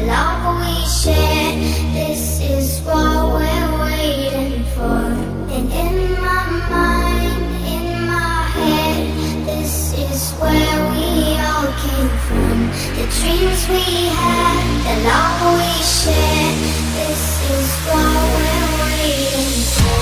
love we share. This is what we're waiting for. And in my mind, in my head, this is where we all came from. The dreams we had, the love we share. This is what we're waiting for.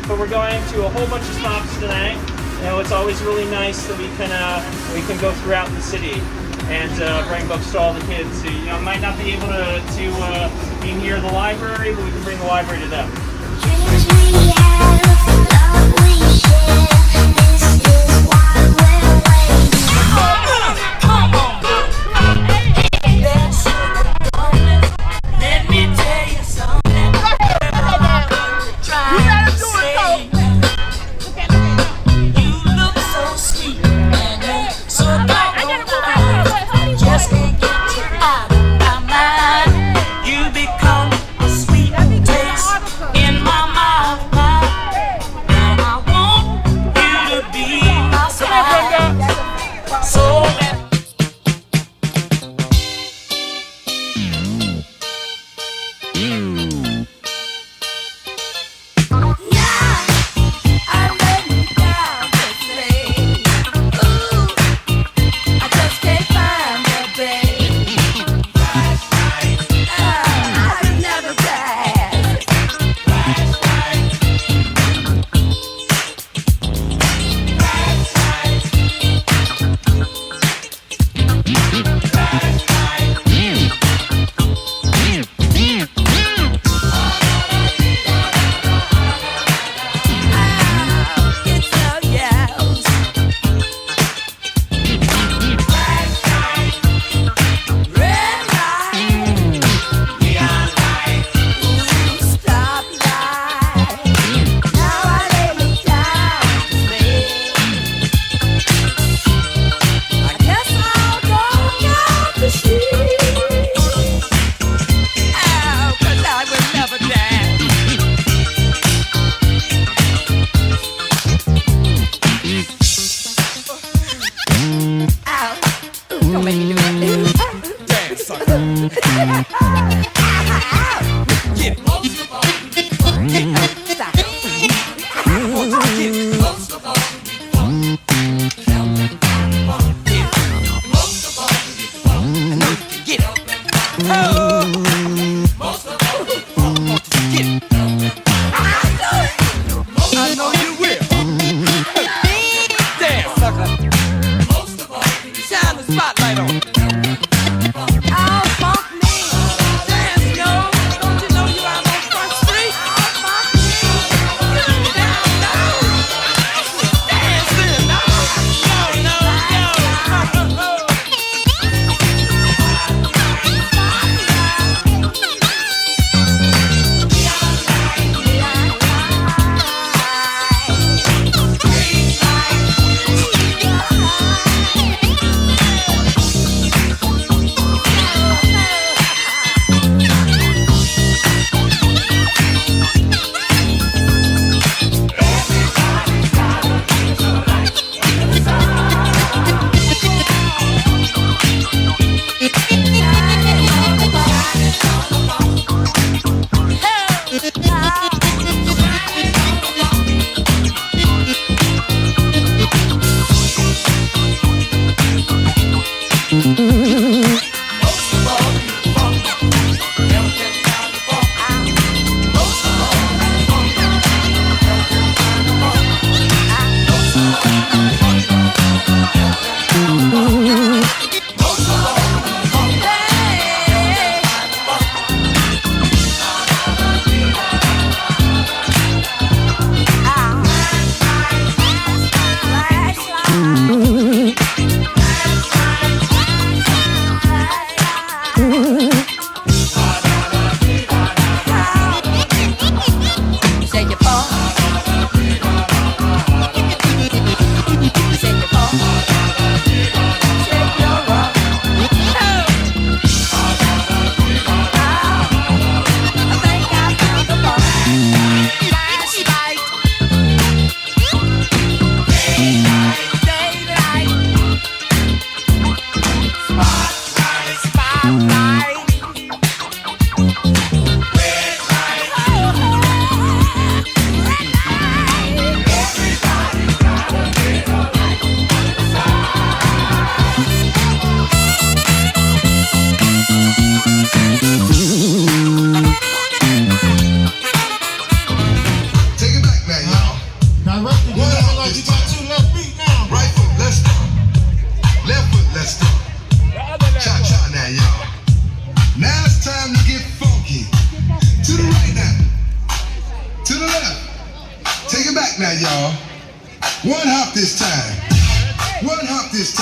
But we're going to a whole bunch of stops today. You know, it's always really nice that we can go throughout the city and bring books to all the kids who might not be able to be near the library, but we can bring the library to them. Dreams we have, love we share. This is why we're waiting. Come on, let me tell you something.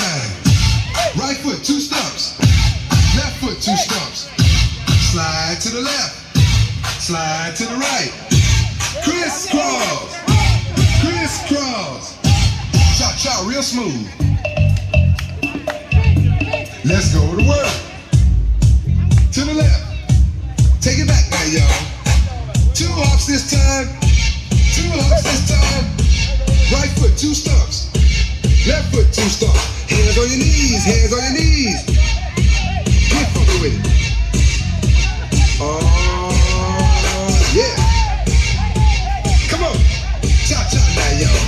time. Right foot, 2 stumps. Left foot, 2 stumps. Slide to the left. Slide to the right. Crisscross. Crisscross. Cha-cha, real smooth. Let's go to work. To the left. Take it back now, y'all. 2 hops this time. 2 hops this time. Right foot, 2 stumps. Left foot, 2 stumps. Hands on your knees. Hands on your knees. Get funky with it. Oh, yeah. Come on. Cha-cha now, y'all.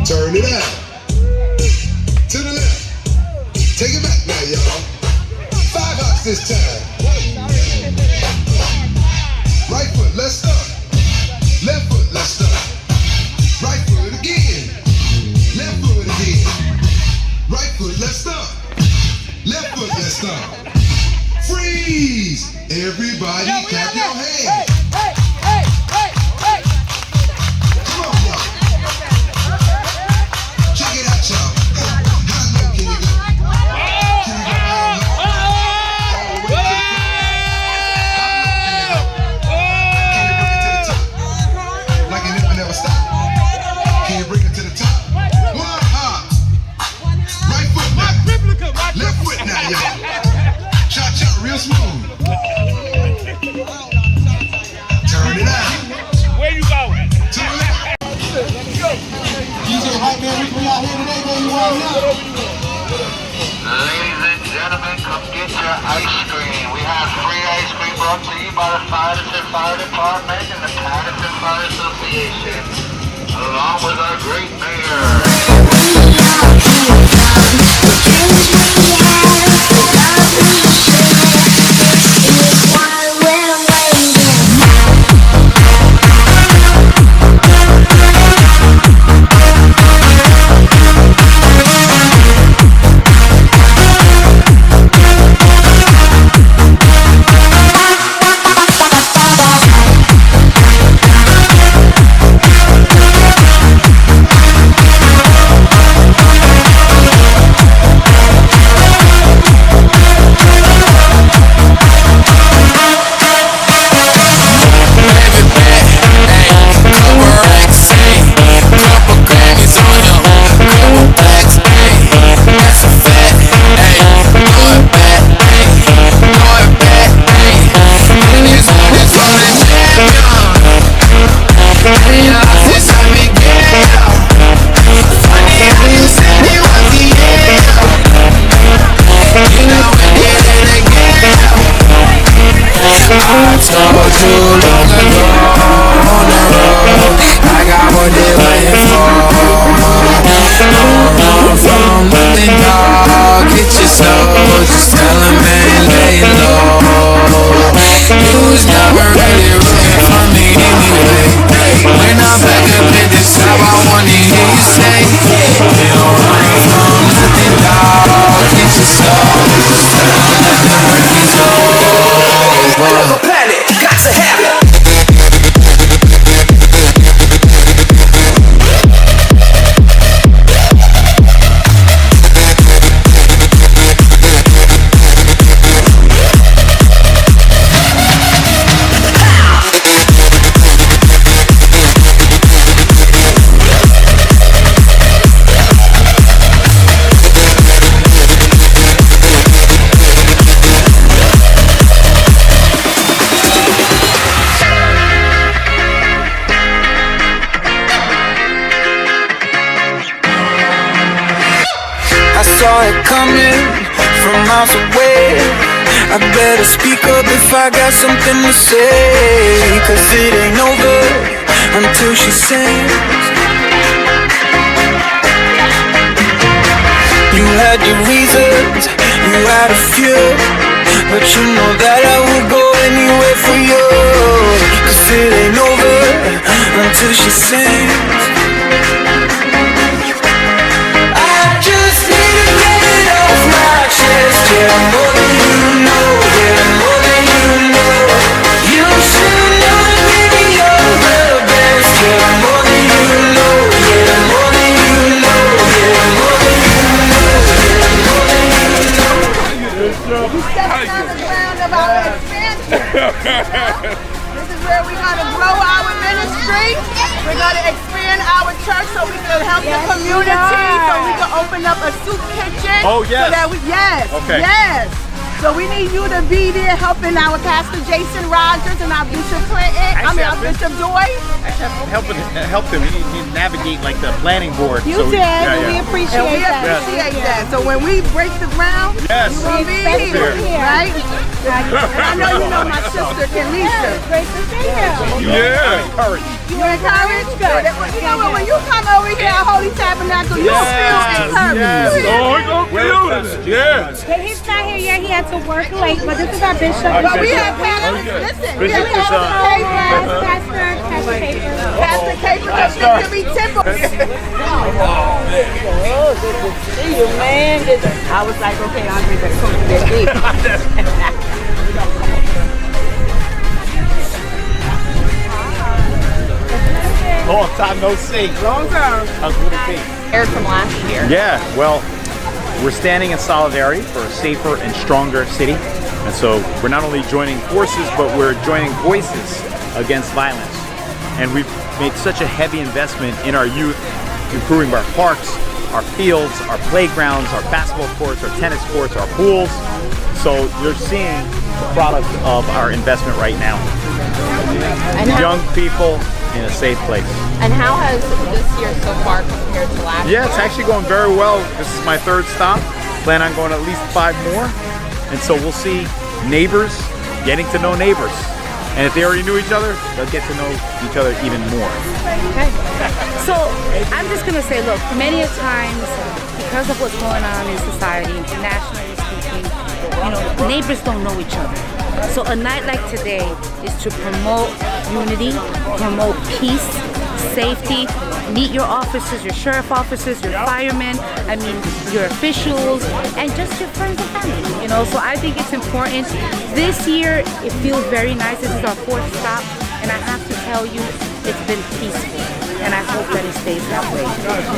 Turn it out. To the left. Take it back now, y'all. 5 hops this time. Right foot, let's start. Left foot, let's start. Right foot again. Left foot again. Right foot, let's start. Left foot, let's start. Freeze! Everybody clap your hands. Come on, y'all. Check it out, y'all. How low can you go? Can you go all low? Like it never stop. Can you bring it to the top? 1 hop. Right foot now. Left foot now, y'all. Cha-cha, real smooth. Turn it out. Where you going? To the left. DJ Heighten, we out here today, baby. Right now. Ladies and gentlemen, come get your ice cream. We have free ice cream brought to you by the Paterson Fire Department and the Paterson Fire Association, along with our great mayor. miles away. I better speak up if I got something to say, 'cause it ain't over until she sings. You had your reasons, you had a few, but you know that I would go anywhere for you, 'cause it ain't over until she sings. I just need to get it off my chest. Yeah, more than you know, yeah, more than you know. You should know that baby you're the best. Yeah, more than you know, yeah, more than you know. unity, so we can open up a soup kitchen. Oh, yes. So that we, yes. Okay. Yes. So we need you to be there helping our Pastor Jason Rogers and our Bishop Clinton. Our Bishop Joy. Helped him. He navigate like the planning board. You did. We appreciate that. So when we break the ground, yes, you will be here, right? And I know you know my sister, Kenisha. Great to see you. Yeah. You encouraged? Good. You know what? When you come over here at Holy Tabernacle, you feel encouraged. Yes. He's not here yet. He had to work late, but this is our bishop. But we have listen. We have Pastor Caper. Pastor be Temple. Oh, good to see you, man. I was like, okay, Andre better come to that gate. Long time no see. Long time. How's it be? Aired from last year. Yeah, well, we're standing in solidarity for a safer and stronger city. And so we're not only joining forces, but we're joining voices against violence. And we've made such a heavy investment in our youth, improving our parks, our fields, our playgrounds, our basketball courts, our tennis courts, our pools. So you're seeing the product of our investment right now. And young people in a safe place. And how has this year so far compared to last year? Yeah, it's actually going very well. This is my third stop. Plan on going at least 5 more. And so we'll see neighbors getting to know neighbors. And if they already knew each other, they'll get to know each other even more. Okay. So I'm just going to say, look, many a times, because of what's going on in society, internationally speaking, you know, neighbors don't know each other. So a night like today is to promote unity, promote peace, safety, meet your officers, your sheriff officers, your firemen, I mean, your officials, and just your friends and family, you know. So I think it's important. This year, it feels very nice. This is our 4th stop, and I have to tell you, it's been peaceful, and I hope that it stays that way.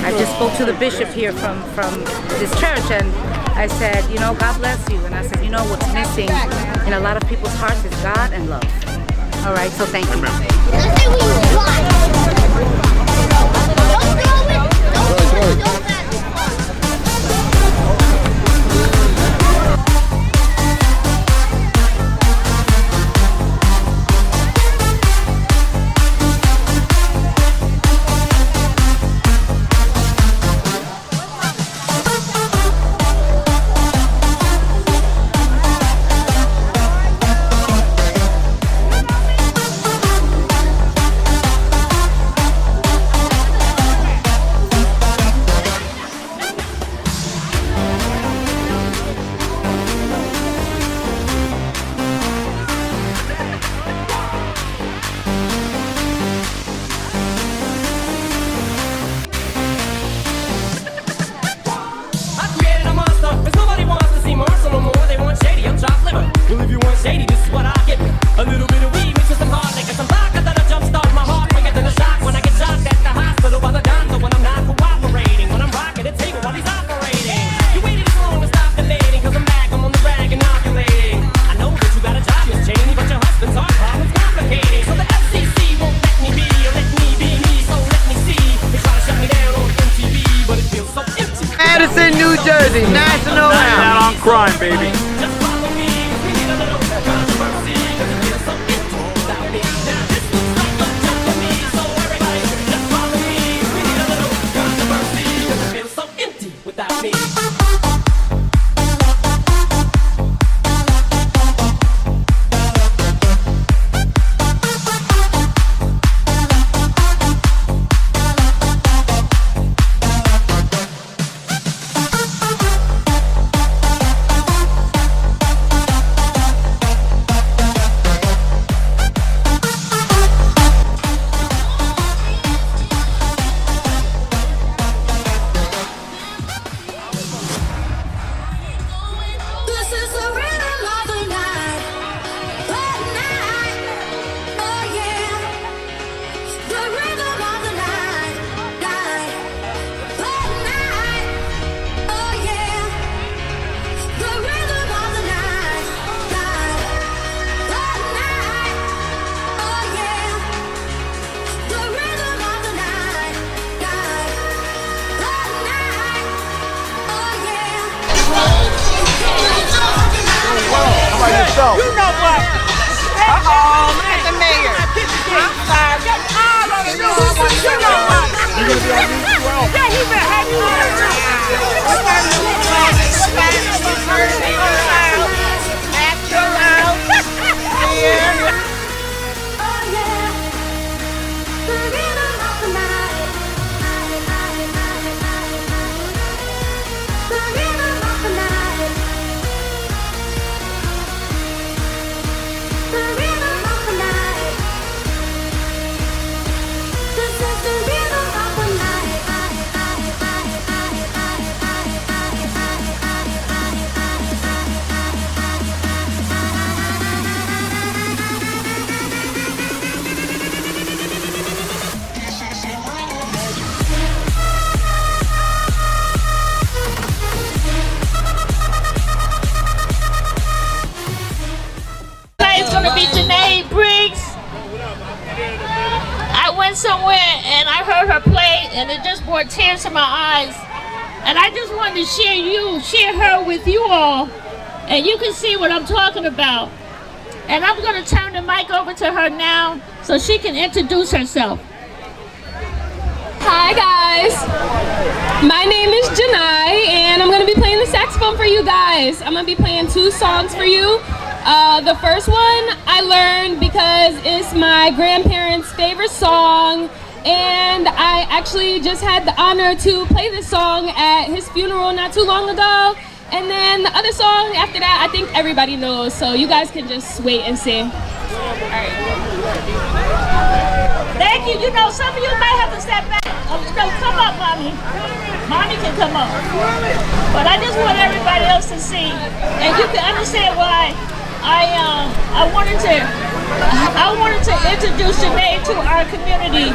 I just spoke to the bishop here from this church, and I said, you know, God bless you. And I said, you know, what's missing in a lot of people's hearts is God and love. All right, so thank you. Paterson, New Jersey, national Not on crime, baby. show. You know what? Look at the mayor. I'm sorry. You know what? You're gonna be on news as well. Yeah, he been happy. Somewhere and I heard her play and it just brought tears to my eyes, and I just wanted to share her with you all, and you can see what I'm talking about. And I'm going to turn the mic over to her now so she can introduce herself. Hi guys, my name is Janai and I'm going to be playing the saxophone for you guys. I'm going to be playing 2 songs for you. The first one I learned because it's my grandparents' favorite song, and I actually just had the honor to play this song at his funeral not too long ago. And then the other song after that I think everybody knows, so you guys can just wait and see. Alright. Thank you. You know, some of you might have to step back. No, come up, Mommy. Mommy can come up. But I just want everybody else to see, and you can understand why I wanted to introduce Janae to our community,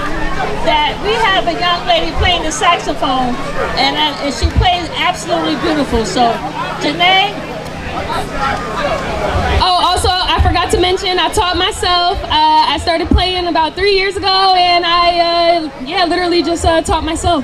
that we have a young lady playing the saxophone, and she plays absolutely beautiful. So, Janae. Oh, also, I forgot to mention, I taught myself. I started playing about 3 years ago, and I literally just taught myself.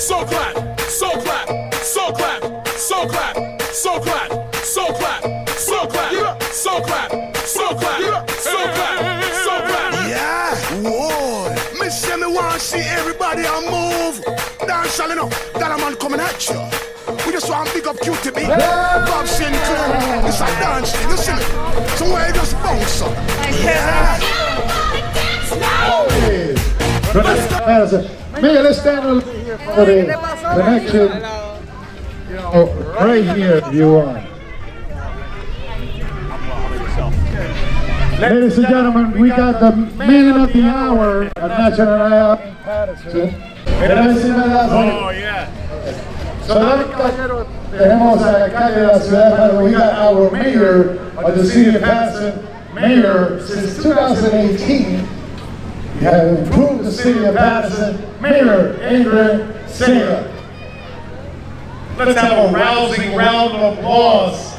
so clap, so clap, so clap, so clap, so clap, so clap, so clap, so clap, so clap, so clap, so clap. Yeah, whoa. Me say me want to see everybody on move. Dance all enough, that a man coming at you. We just want to pick up QTB, Bob Sinclair. It's a dance thing, you see me? Somewhere you just bounce up. Yeah. Man, let's stand a little bit here for the connection. Right here, if you want. Ladies and gentlemen, we got the man of the hour of National Island, Paterson. Oh, yeah. So tenemos al alcalde de la ciudad, but we got our mayor of the city of Paterson, mayor since 2018. We have improved the city of Paterson, Mayor Andre Sayegh. Let's have a rousing round of applause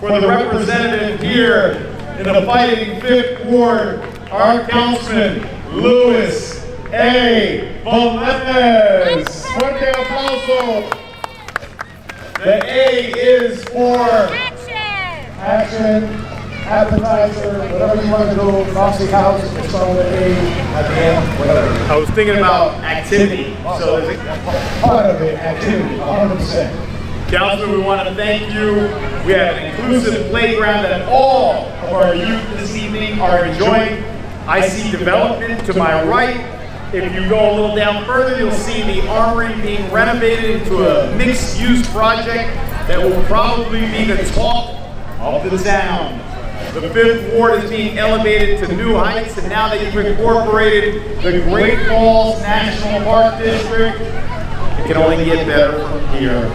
for the representative here in the fighting 5th Ward, our councilman, Luis A. Velez. Fuerte aplauso. The A is for action, appetizer, whatever you want to do, Frosty House, it's on the A at the end, whatever. I was thinking about activity, so part of it, activity, 100%. Councilman, we want to thank you. We have an inclusive playground that all of our youth this evening are enjoying. I see development to my right. If you go a little down further, you'll see the armory being renovated into a mixed-use project that will probably be the talk of the town. The 5th Ward is being elevated to new heights, and now that you've incorporated the Great Falls National Park District, it can only get better from here.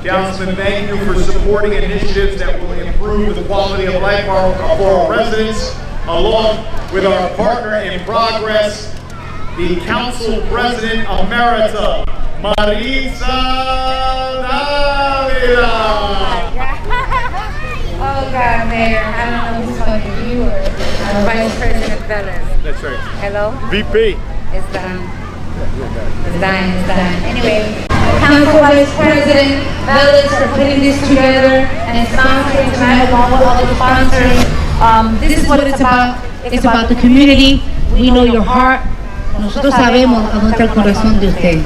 Councilman, thank you for supporting initiatives that will improve the quality of life for our residents, along with our partner in progress, the Council President Emerita, Marisa Davila. Oh God, Mayor, I don't know who's talking to you or Vice President Velez. That's right. Hello? VP. It's done. It's done, it's done. Anyway, Council Vice President Velez for putting this together and sponsoring tonight along with all the sponsors. This is what it's about. It's about the community. We know your heart. Nosotros sabemos a dónde está el corazón de usted.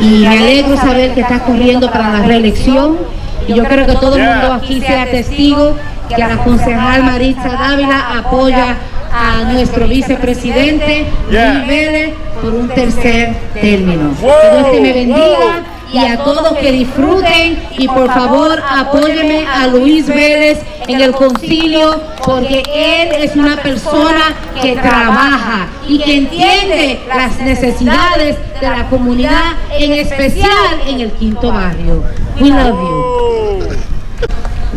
Y me alegro saber que está corriendo para la reelección. Y yo creo que todo el mundo aquí sea testigo que la concejal Maritza Dávila apoya a nuestro vicepresidente Luis Vélez por un tercer término. Que Dios te me bendiga y a todos que disfruten y por favor apóyeme a Luis Vélez en el concilio porque él es una persona que trabaja y que entiende las necesidades de la comunidad, en especial en el quinto barrio. We love you.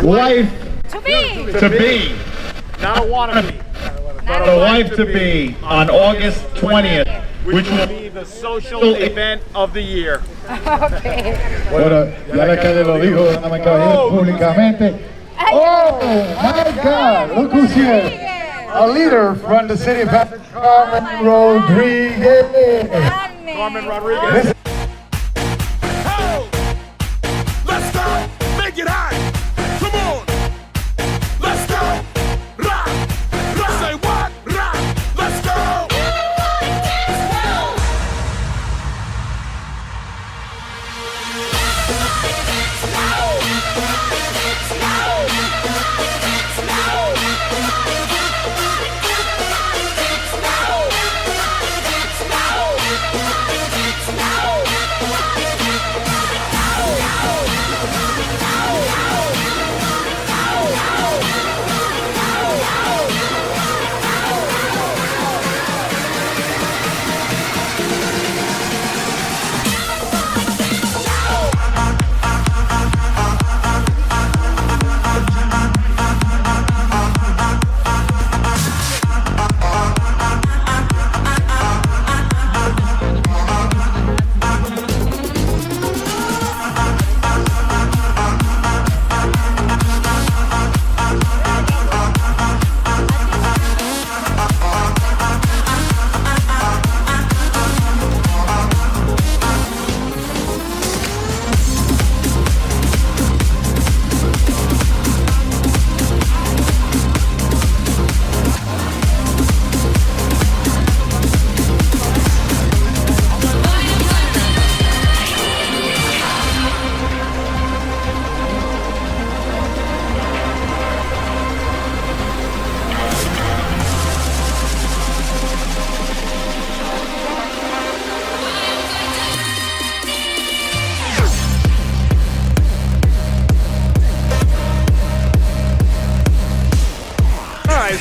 Wife To be. Not a wannabe. But a wife to be on August 20th, which will be the social event of the year. Okay. Bueno, ya el alcalde lo dijo, dama caballero, públicamente. Oh my God, look who's here. A leader from the city of Paterson, Carmen Rodriguez. Carmen Rodriguez. Hey, let's go, make it hot. Come on, let's go. Rock, rock. Say what? Rock. Let's go. Now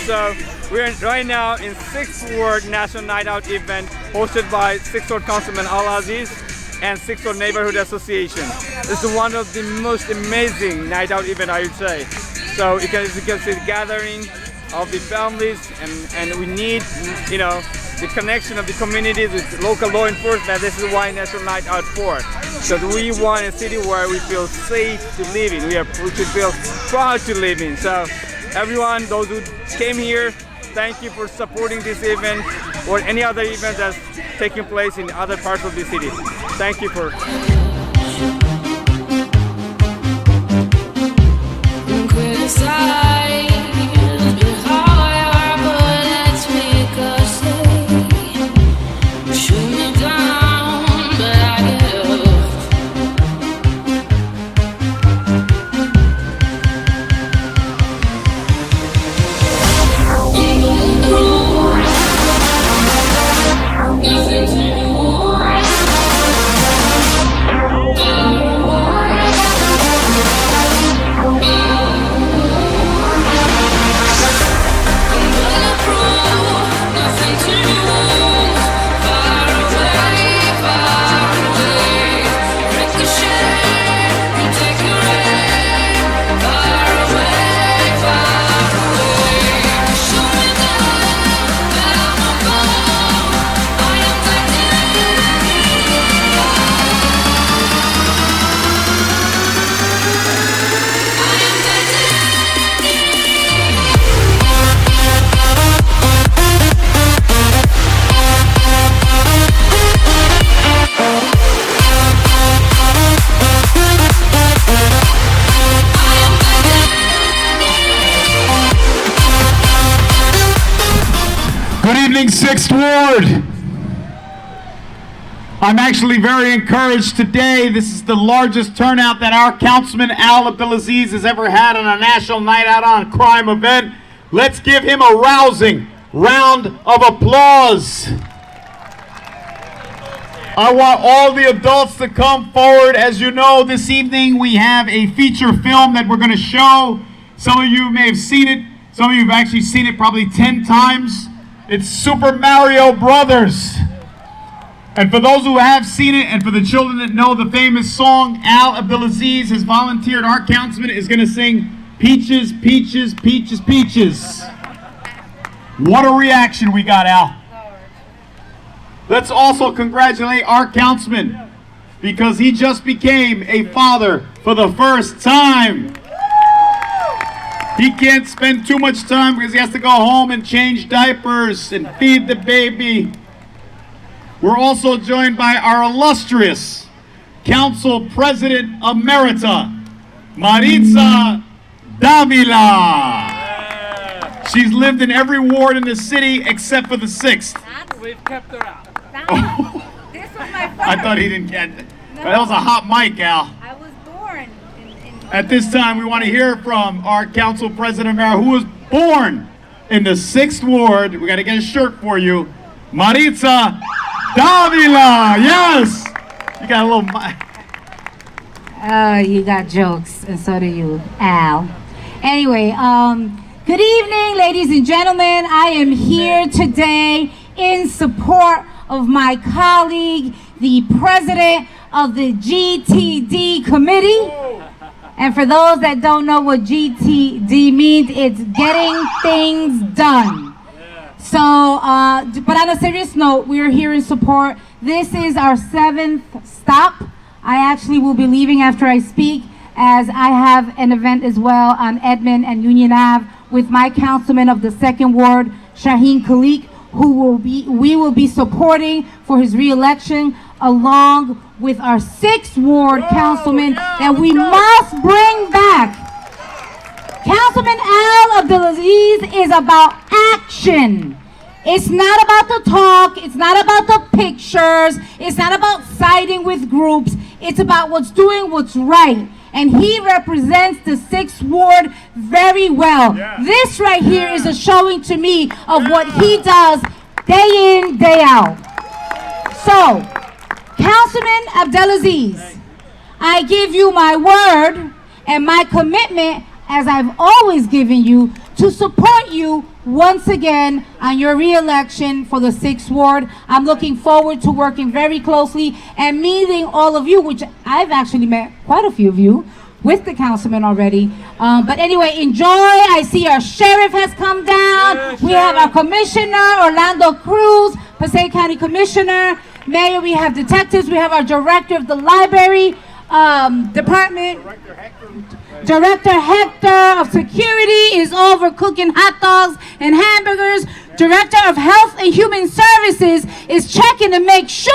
So we're right now in 6th Ward National Night Out event hosted by 6th Ward Councilman Al Aziz and 6th Ward Neighborhood Association. This is one of the most amazing night out event, I would say. So you can see the gathering of the families, and we need, you know, the connection of the communities with local law enforcement. This is why National Night Out for. Because we want a city where we feel safe to live in. We should feel proud to live in. So everyone, those who came here, thank you for supporting this event or any other event that's taking place in other parts of the city. Thank you for. Good evening, 6th Ward. I'm actually very encouraged today. This is the largest turnout that our Councilman Al Abdelaziz has ever had on a National Night Out on Crime event. Let's give him a rousing round of applause. I want all the adults to come forward. As you know, this evening we have a feature film that we're going to show. Some of you may have seen it. Some of you have actually seen it probably 10 times. It's Super Mario Brothers. And for those who have seen it, and for the children that know the famous song, Al Abdelaziz has volunteered. Our councilman is going to sing Peaches, Peaches, Peaches, Peaches. What a reaction we got, Al. Let's also congratulate our councilman because he just became a father for the first time. He can't spend too much time because he has to go home and change diapers and feed the baby. We're also joined by our illustrious Council President Emerita, Maritza Davila. She's lived in every ward in the city except for the 6th. We've kept her out. This was my first. I thought he didn't get it. But that was a hot mic, Al. I was born At this time, we want to hear from our Council President Emerita, who was born in the 6th Ward. We got to get a shirt for you. Maritza Davila, yes! You got a little mic. Oh, you got jokes, and so do you, Al. Anyway, good evening, ladies and gentlemen. I am here today in support of my colleague, the president of the GTD committee. And for those that don't know what GTD means, it's getting things done. So, but on a serious note, we are here in support. This is our 7th stop. I actually will be leaving after I speak, as I have an event as well on Edmond and Union Ave with my councilman of the 2nd Ward, Shaheen Khalik, who we will be supporting for his re-election, along with our 6th Ward councilman that we must bring back. Councilman Al Abdelaziz is about action. It's not about the talk, it's not about the pictures, it's not about siding with groups, it's about doing what's right. And he represents the 6th Ward very well. This right here is a showing to me of what he does day in, day out. So, Councilman Abdelaziz, I give you my word and my commitment, as I've always given you, to support you once again on your re-election for the 6th Ward. I'm looking forward to working very closely and meeting all of you, which I've actually met quite a few of you with the councilman already. But anyway, enjoy. I see our sheriff has come down. We have our commissioner, Orlando Cruz, Passaic County Commissioner. Mayor, we have detectives. We have our director of the library department. Director Hector of Security is over cooking hot dogs and hamburgers. Director of Health and Human Services is checking to make sure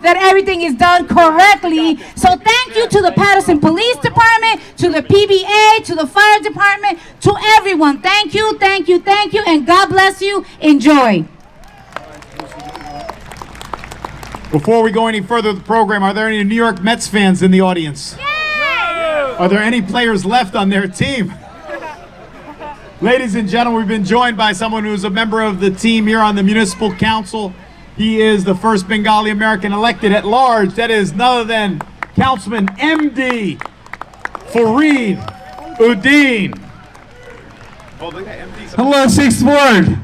that everything is done correctly. So thank you to the Paterson Police Department, to the PBA, to the Fire Department, to everyone. Thank you, thank you, thank you, and God bless you. Enjoy. Before we go any further with the program, are there any New York Mets fans in the audience? Are there any players left on their team? Ladies and gentlemen, we've been joined by someone who's a member of the team here on the Municipal Council. He is the first Bengali American elected at large. That is none other than Councilman MD Fareed Uddin. Hello, 6th Ward.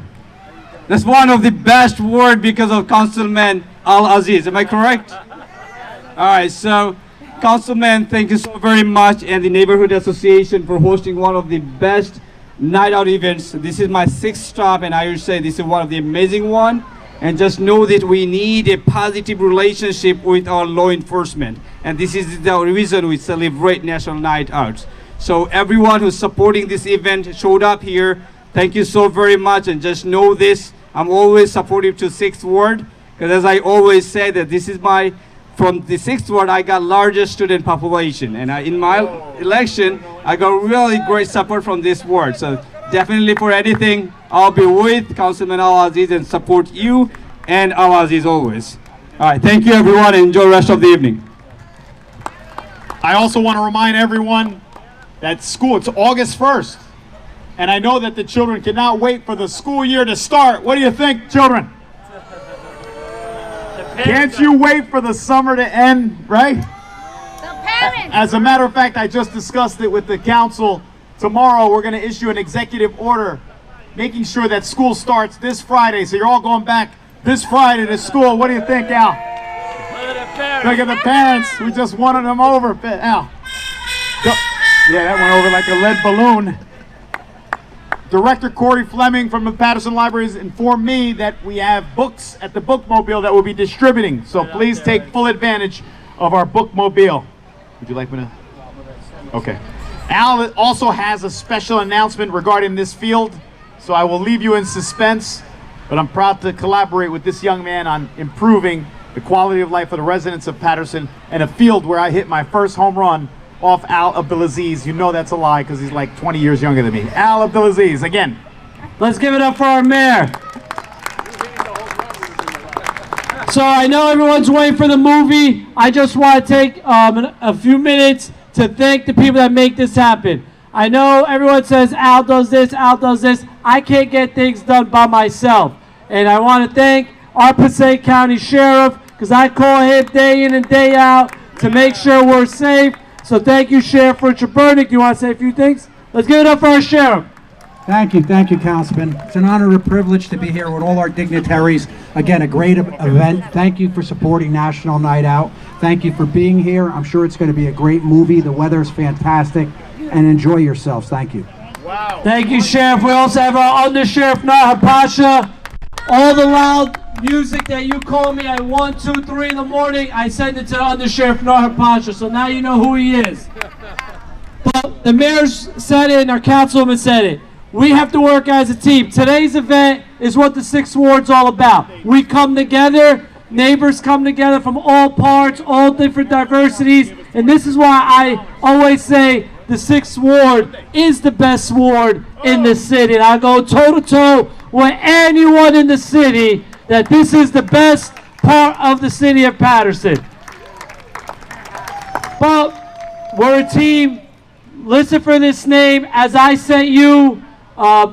That's one of the best ward because of Councilman Al-Aziz. Am I correct? All right, so Councilman, thank you so very much, and the Neighborhood Association for hosting one of the best night out events. This is my 6th stop, and I would say this is one of the amazing one. And just know that we need a positive relationship with our law enforcement. And this is the reason we celebrate National Night Out. So everyone who's supporting this event showed up here. Thank you so very much, and just know this. I'm always supportive to 6th Ward, because as I always say that this is from the 6th Ward, I got largest student population. And in my election, I got really great support from this ward. So definitely for anything, I'll be with Councilman Al-Aziz and support you and Al-Aziz always. All right, thank you everyone, and enjoy the rest of the evening. I also want to remind everyone that it's August 1st. And I know that the children cannot wait for the school year to start. What do you think, children? Can't you wait for the summer to end, right? As a matter of fact, I just discussed it with the council. Tomorrow, we're going to issue an executive order making sure that school starts this Friday. So you're all going back this Friday to school. What do you think, Al? Look at the parents. We just wanted them over, Al. Yeah, that went over like a lead balloon. Director Corey Fleming from the Paterson Library has informed me that we have books at the bookmobile that we'll be distributing. So please take full advantage of our bookmobile. Would you like me to? Okay. Al also has a special announcement regarding this field, so I will leave you in suspense, but I'm proud to collaborate with this young man on improving the quality of life of the residents of Paterson, and a field where I hit my first home run off Al Abdulaziz. You know that's a lie because he's like 20 years younger than me. Al Abdulaziz, again. Let's give it up for our mayor. So I know everyone's waiting for the movie. I just want to take a few minutes to thank the people that make this happen. I know everyone says Al does this, Al does this. I can't get things done by myself. And I want to thank our Passaic County Sheriff, because I call him day in and day out to make sure we're safe. So thank you, Sheriff Richard Burdick. You want to say a few things? Let's give it up for our Sheriff. Thank you, Councilman. It's an honor and a privilege to be here with all our dignitaries. Again, a great event. Thank you for supporting National Night Out. Thank you for being here. I'm sure it's going to be a great movie. The weather's fantastic, and enjoy yourselves. Thank you. Wow. Thank you, Sheriff. We also have our Under Sheriff Naha Pasha. All the loud music that you call me at 1, 2, 3 in the morning, I send it to the Under Sheriff Naha Pasha. So now you know who he is. But the mayor said it and our councilwoman said it. We have to work as a team. Today's event is what the 6th Ward's all about. We come together, neighbors come together from all parts, all different diversities, and this is why I always say the 6th Ward is the best ward in the city. And I go toe-to-toe with anyone in the city that this is the best part of the city of Paterson. But we're a team. Listen for this name. As I sent you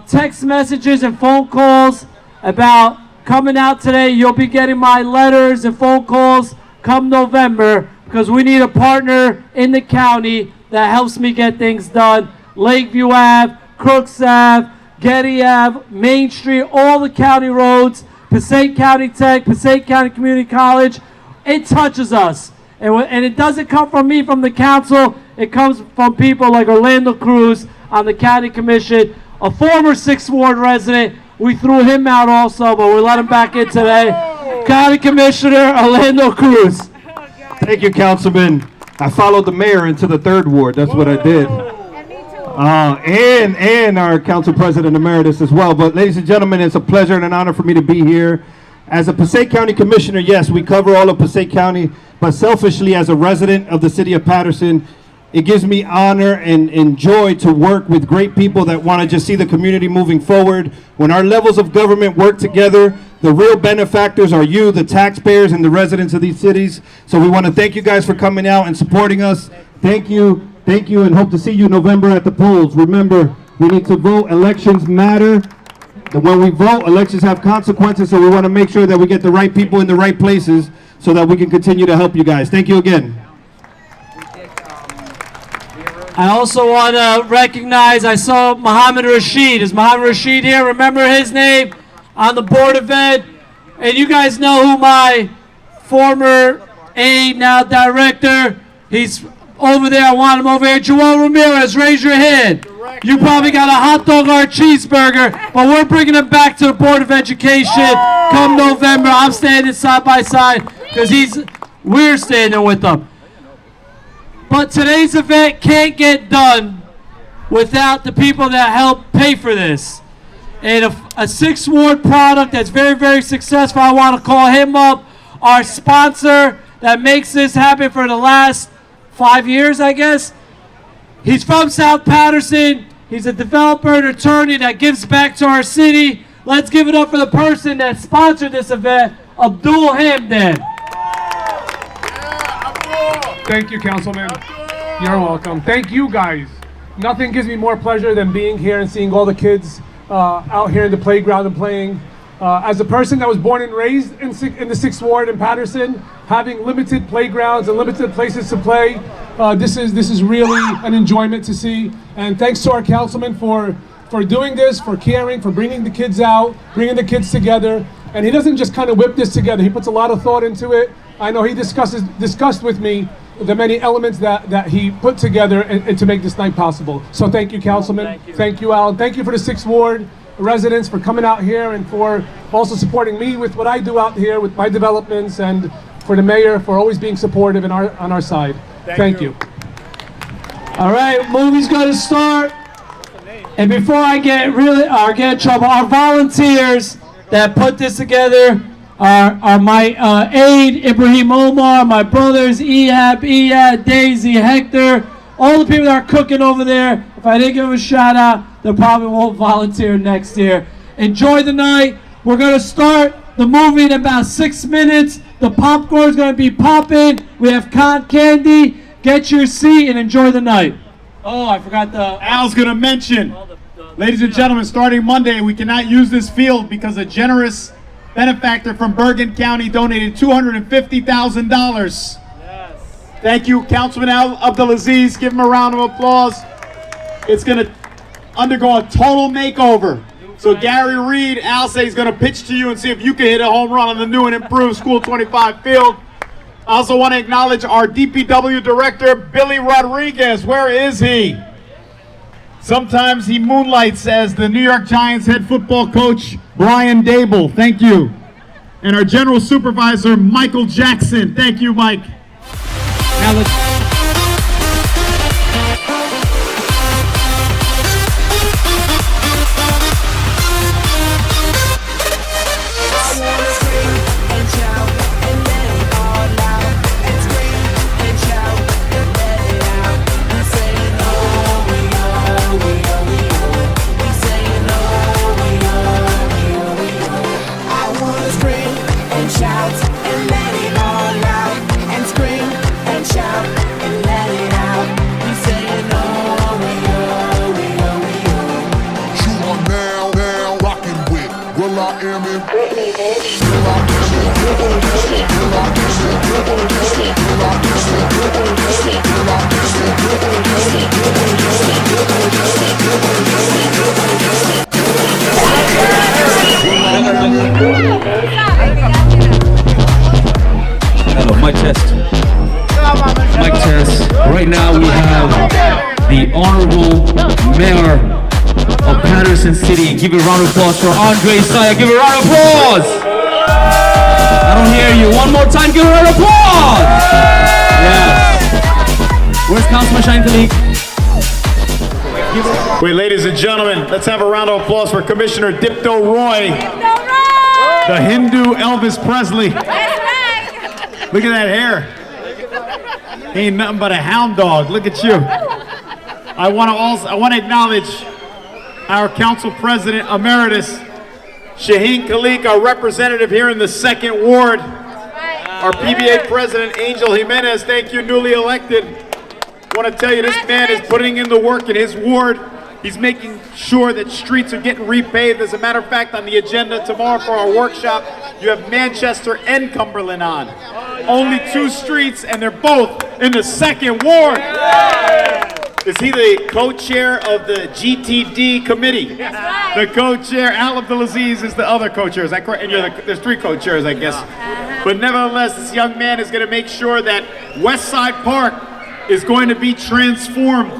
text messages and phone calls about coming out today, you'll be getting my letters and phone calls come November, because we need a partner in the county that helps me get things done. Lakeview Ave, Crooks Ave, Getty Ave, Main Street, all the county roads, Passaic County Tech, Passaic County Community College. It touches us. And it doesn't come from me, from the council. It comes from people like Orlando Cruz on the county commission, a former 6th Ward resident. We threw him out also, but we let him back in today. County Commissioner Orlando Cruz. Thank you, Councilman. I followed the mayor into the 3rd Ward. That's what I did. And our Council President Emeritus as well. But ladies and gentlemen, it's a pleasure and an honor for me to be here. As a Passaic County Commissioner, yes, we cover all of Passaic County, but selfishly as a resident of the city of Paterson, it gives me honor and joy to work with great people that want to just see the community moving forward. When our levels of government work together, the real benefactors are you, the taxpayers, and the residents of these cities. So we want to thank you guys for coming out and supporting us. Thank you, and hope to see you in November at the polls. Remember, we need to vote. Elections matter. And when we vote, elections have consequences, so we want to make sure that we get the right people in the right places so that we can continue to help you guys. Thank you again. I also want to recognize, I saw Muhammad Rashid. Is Muhammad Rashid here? Remember his name on the Board of Ed? And you guys know who my former aide, now director, he's over there. I want him over here. Joel Ramirez, raise your hand. You probably got a hot dog or a cheeseburger, but we're bringing him back to the Board of Education come November. I'm standing side by side because we're standing with him. But today's event can't get done without the people that help pay for this. And a 6th Ward product that's very, very successful, I want to call him up, our sponsor that makes this happen for the last 5 years, I guess. He's from South Paterson. He's a developer and attorney that gives back to our city. Let's give it up for the person that sponsored this event, Abdul Hamdan. Thank you, Councilman. You're welcome. Thank you, guys. Nothing gives me more pleasure than being here and seeing all the kids out here in the playground and playing. As a person that was born and raised in the 6th Ward in Paterson, having limited playgrounds and limited places to play, this is really an enjoyment to see. And thanks to our councilman for doing this, for caring, for bringing the kids out, bringing the kids together. And he doesn't just kind of whip this together. He puts a lot of thought into it. I know he discussed with me the many elements that he put together and to make this night possible. So thank you, Councilman. Thank you, Alan. Thank you for the 6th Ward residents for coming out here and for also supporting me with what I do out here with my developments, and for the mayor for always being supportive on our side. Thank you. All right, movie's going to start. And before I get in trouble, our volunteers that put this together are my aide, Ibrahim Omar, my brothers, Ehab, Iyad, Daisy, Hector, all the people that are cooking over there. If I didn't give them a shout out, they probably won't volunteer next year. Enjoy the night. We're going to start the movie in about 6 minutes. The popcorn's going to be popping. We have cotton candy. Get your seat and enjoy the night. Oh, I forgot Al's going to mention, ladies and gentlemen, starting Monday, we cannot use this field because a generous benefactor from Bergen County donated $250,000. Yes. Thank you, Councilman Al Abdulaziz. Give him a round of applause. It's going to undergo a total makeover. So Gary Reed, Al says he's going to pitch to you and see if you can hit a home run on the new and improved School 25 field. I also want to acknowledge our DPW director, Billy Rodriguez. Where is he? Sometimes he moonlights as the New York Giants head football coach, Brian Dable. Thank you. And our general supervisor, Michael Jackson. Thank you, Mike. Now let's Britney, bitch. right now we have the Honorable Mayor of Paterson City. Give a round of applause for Andre Sayegh. Give a round of applause. I don't hear you. One more time, give a round of applause. Yes. Where's Councilman Shahin? Wait, ladies and gentlemen, let's have a round of applause for Commissioner Dipto Roy, the Hindu Elvis Presley. Look at that hair. He ain't nothing but a hound dog. Look at you. I want to acknowledge our Council President Emeritus, Shahin Khalik, our representative here in the 2nd Ward. Our PBA President, Angel Jimenez, thank you, newly elected. I want to tell you, this man is putting in the work in his ward. He's making sure that streets are getting repaved. As a matter of fact, on the agenda tomorrow for our workshop, you have Manchester and Cumberland on. Only 2 streets, and they're both in the 2nd Ward. Is he the co-chair of the GTD committee? The co-chair, Al Abdulaziz is the other co-chair. Is that correct? And there's 3 co-chairs, I guess. But nevertheless, this young man is going to make sure that West Side Park is going to be transformed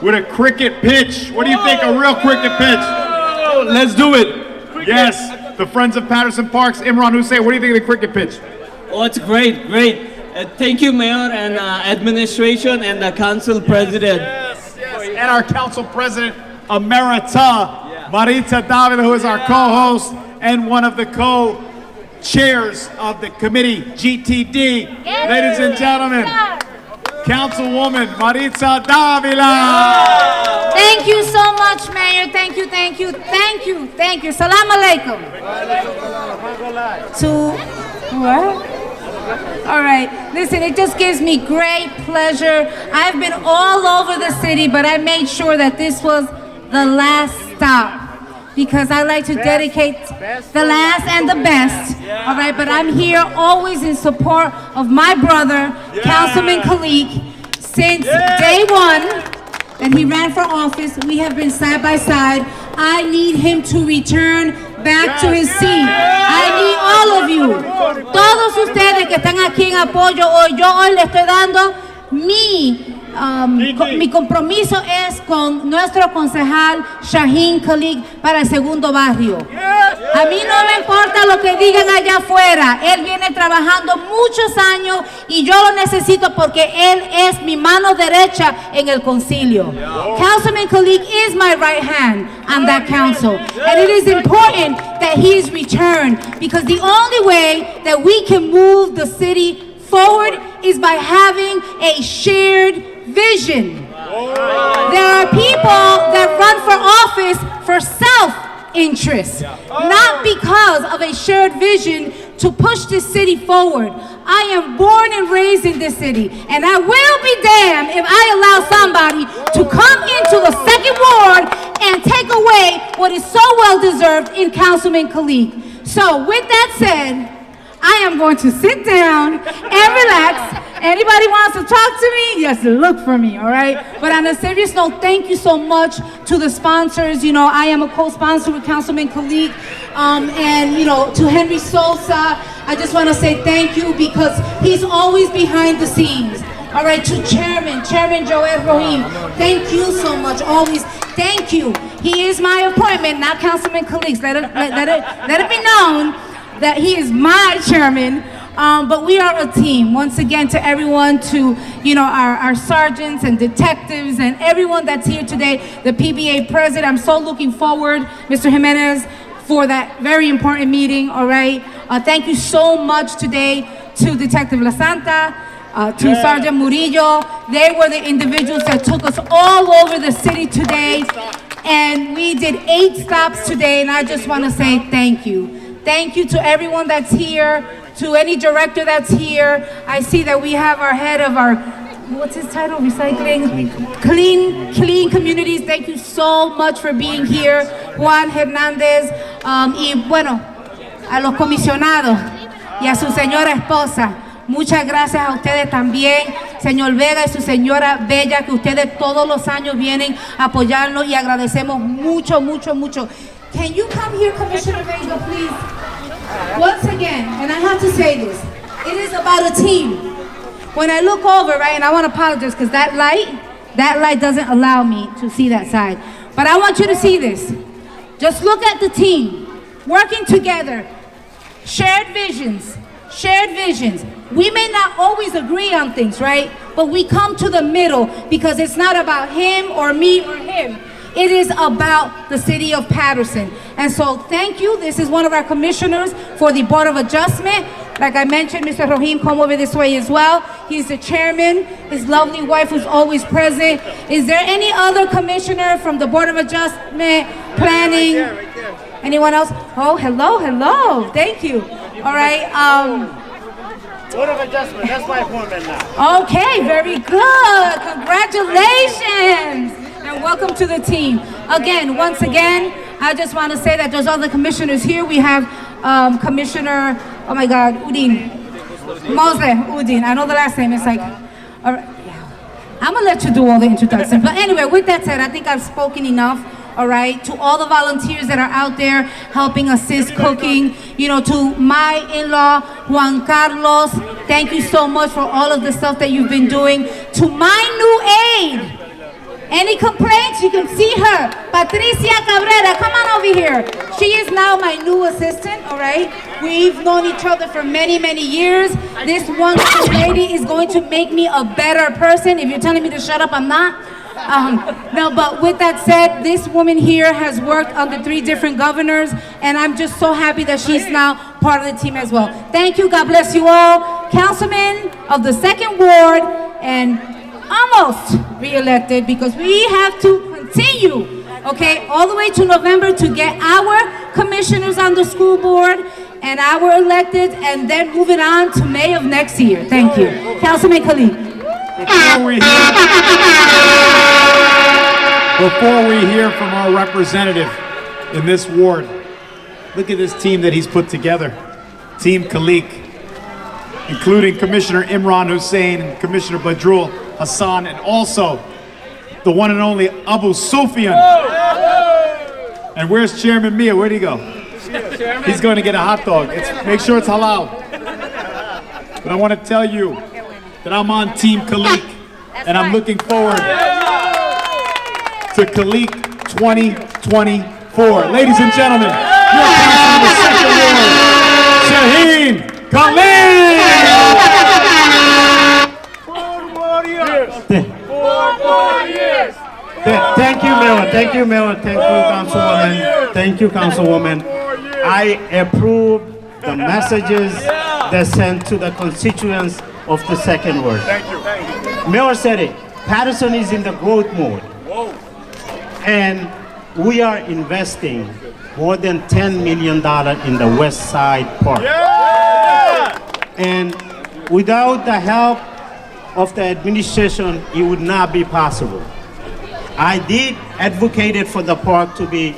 with a cricket pitch. What do you think, a real cricket pitch? Let's do it. Yes, the Friends of Paterson Parks, Imran Hussein, what do you think of the cricket pitch? Oh, it's great, great. Thank you, Mayor and administration and the Council President. Yes. And our Council President Emerita, Maritza Davila, who is our co-host and one of the co-chairs of the committee, GTD. Ladies and gentlemen, Councilwoman Maritza Davila. Thank you so much, Mayor. Thank you, thank you, thank you, thank you. Salam alaikum. What? All right, listen, it just gives me great pleasure. I've been all over the city, but I made sure that this was the last stop because I like to dedicate the last and the best. All right, but I'm here always in support of my brother, Councilman Khalik. Since day one that he ran for office, we have been side by side. I need him to return back to his seat. I need all of you. Todos ustedes que están aquí en apoyo hoy, yo hoy le estoy dando mi compromiso es con nuestro concejal Shahin Khalik para el 2º barrio. A mí no me importa lo que digan allá afuera. Él viene trabajando muchos años y yo lo necesito porque él es mi mano derecha en el concilio. Councilman Khalik is my right hand on that council. And it is important that he is returned because the only way that we can move the city forward is by having a shared vision. There are people that run for office for self-interest, not because of a shared vision to push this city forward. I am born and raised in this city, and I will be damned if I allow somebody to come into the 2nd Ward and take away what is so well deserved in Councilman Khalik. So with that said, I am going to sit down and relax. Anybody wants to talk to me? Yes, look for me, all right? But on a serious note, thank you so much to the sponsors. You know, I am a co-sponsor with Councilman Khalik. And, you know, to Henry Sosa, I just want to say thank you because he's always behind the scenes. All right, to Chairman Joel Rohim, thank you so much, always. Thank you. He is my appointment, not Councilman Khalik's. Let it be known that he is my chairman, but we are a team. Once again, to everyone, to our sergeants and detectives and everyone that's here today, the PBA president, I'm so looking forward, Mr. Jimenez, for that very important meeting, all right? Thank you so much today to Detective La Santa, to Sergeant Murillo. They were the individuals that took us all over the city today, and we did 8 stops today, and I just want to say thank you. Thank you to everyone that's here, to any director that's here. I see that we have our head of our, what's his title? Recycling? Clean Communities. Thank you so much for being here. Juan Hernández. Y bueno, a los comisionados y a su señora esposa. Muchas gracias a ustedes también, señor Vega y su señora Bella, que ustedes todos los años vienen a apoyarnos y agradecemos mucho, mucho, mucho. Can you come here, Commissioner Vega, please? Once again, and I have to say this, it is about a team. when I look over, right, and I want to apologize because that light doesn't allow me to see that side. But I want you to see this. Just look at the team working together. Shared visions. We may not always agree on things, right? But we come to the middle because it's not about him or me or him. It is about the city of Paterson. And so thank you. This is one of our commissioners for the Board of Adjustment. Like I mentioned, Mr. Rohim, come over this way as well. He's the chairman. His lovely wife who's always present. Is there any other commissioner from the Board of Adjustment, Planning? Right there. Anyone else? Oh, hello. Thank you. All right. Board of Adjustment, that's my appointment now. Okay, very good. Congratulations. And welcome to the team. Once again, I just want to say that there's other commissioners here. We have Commissioner, oh my God, Udin. Mosleh Udin. I know the last name. It's like, all right, yeah. I'm going to let you do all the introductions. But anyway, with that said, I think I've spoken enough. All right, to all the volunteers that are out there helping assist cooking, to my in-law, Juan Carlos, thank you so much for all of the stuff that you've been doing. To my new aide, any complaints, you can see her, Patricia Cabrera, come on over here. She is now my new assistant, all right? We've known each other for many, many years. This one lady is going to make me a better person. If you're telling me to shut up, I'm not. No, but with that said, this woman here has worked under 3 different governors, and I'm just so happy that she's now part of the team as well. Thank you, God bless you all. Councilman of the 2nd Ward, and almost re-elected, because we have to continue, okay, all the way to November to get our commissioners on the school board and our elected, and then moving on to May of next year. Thank you. Councilman Khalid. Before we hear from our representative in this ward, look at this team that he's put together. Team Khalik, including Commissioner Imran Hussein and Commissioner Badrul Hassan, and also the one and only Abu Sufyan. And where's Chairman Mia? Where'd he go? He's going to get a hot dog. Make sure it's halal. But I want to tell you that I'm on Team Khalik, and I'm looking forward to Khalik 2024. Ladies and gentlemen, your councilman of the 2nd Ward, Shaheen Khalik! Thank you, Mayor. Thank you, Councilwoman. Thank you, Councilwoman. I approve the messages that sent to the constituents of the 2nd Ward. Thank you. Mayor said it. Paterson is in the growth mode. And we are investing more than $10 million in the West Side Park. And without the help of the administration, it would not be possible. I did advocate for the park to be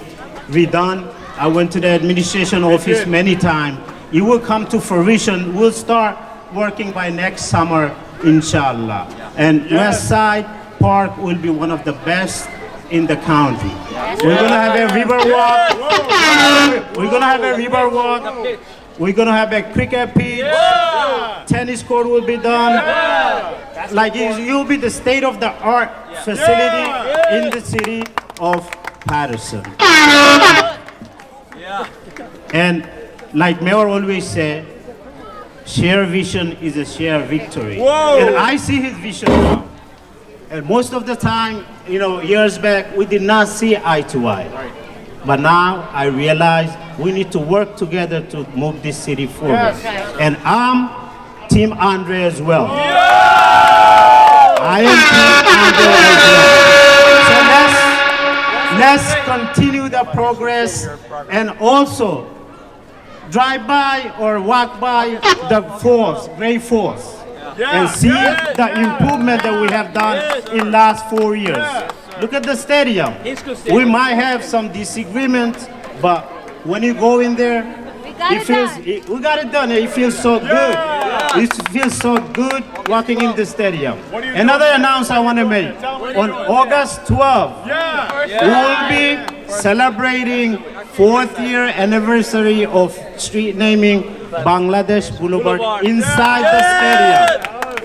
redone. I went to the administration office many times. It will come to fruition. We'll start working by next summer, inshallah. And West Side Park will be one of the best in the county. We're gonna have a river walk. We're gonna have a river walk. We're gonna have a cricket pitch. Tennis court will be done. Like you'll be the state-of-the-art facility in the city of Paterson. And like Mayor always said, shared vision is a shared victory. And I see his vision now. And most of the time, years back, we did not see eye to eye. But now I realize we need to work together to move this city forward. And I'm Team Andre as well. I am Team Andre as well. So let's continue the progress and also drive by or walk by the Great Falls. And see the improvement that we have done in last 4 years. Look at the stadium. We might have some disagreements, but when you go in there, we got it done. It feels so good. It feels so good walking in the stadium. Another announcement I want to make. On August 12th, we will be celebrating 4th year anniversary of street naming Bangladesh Boulevard inside the stadium.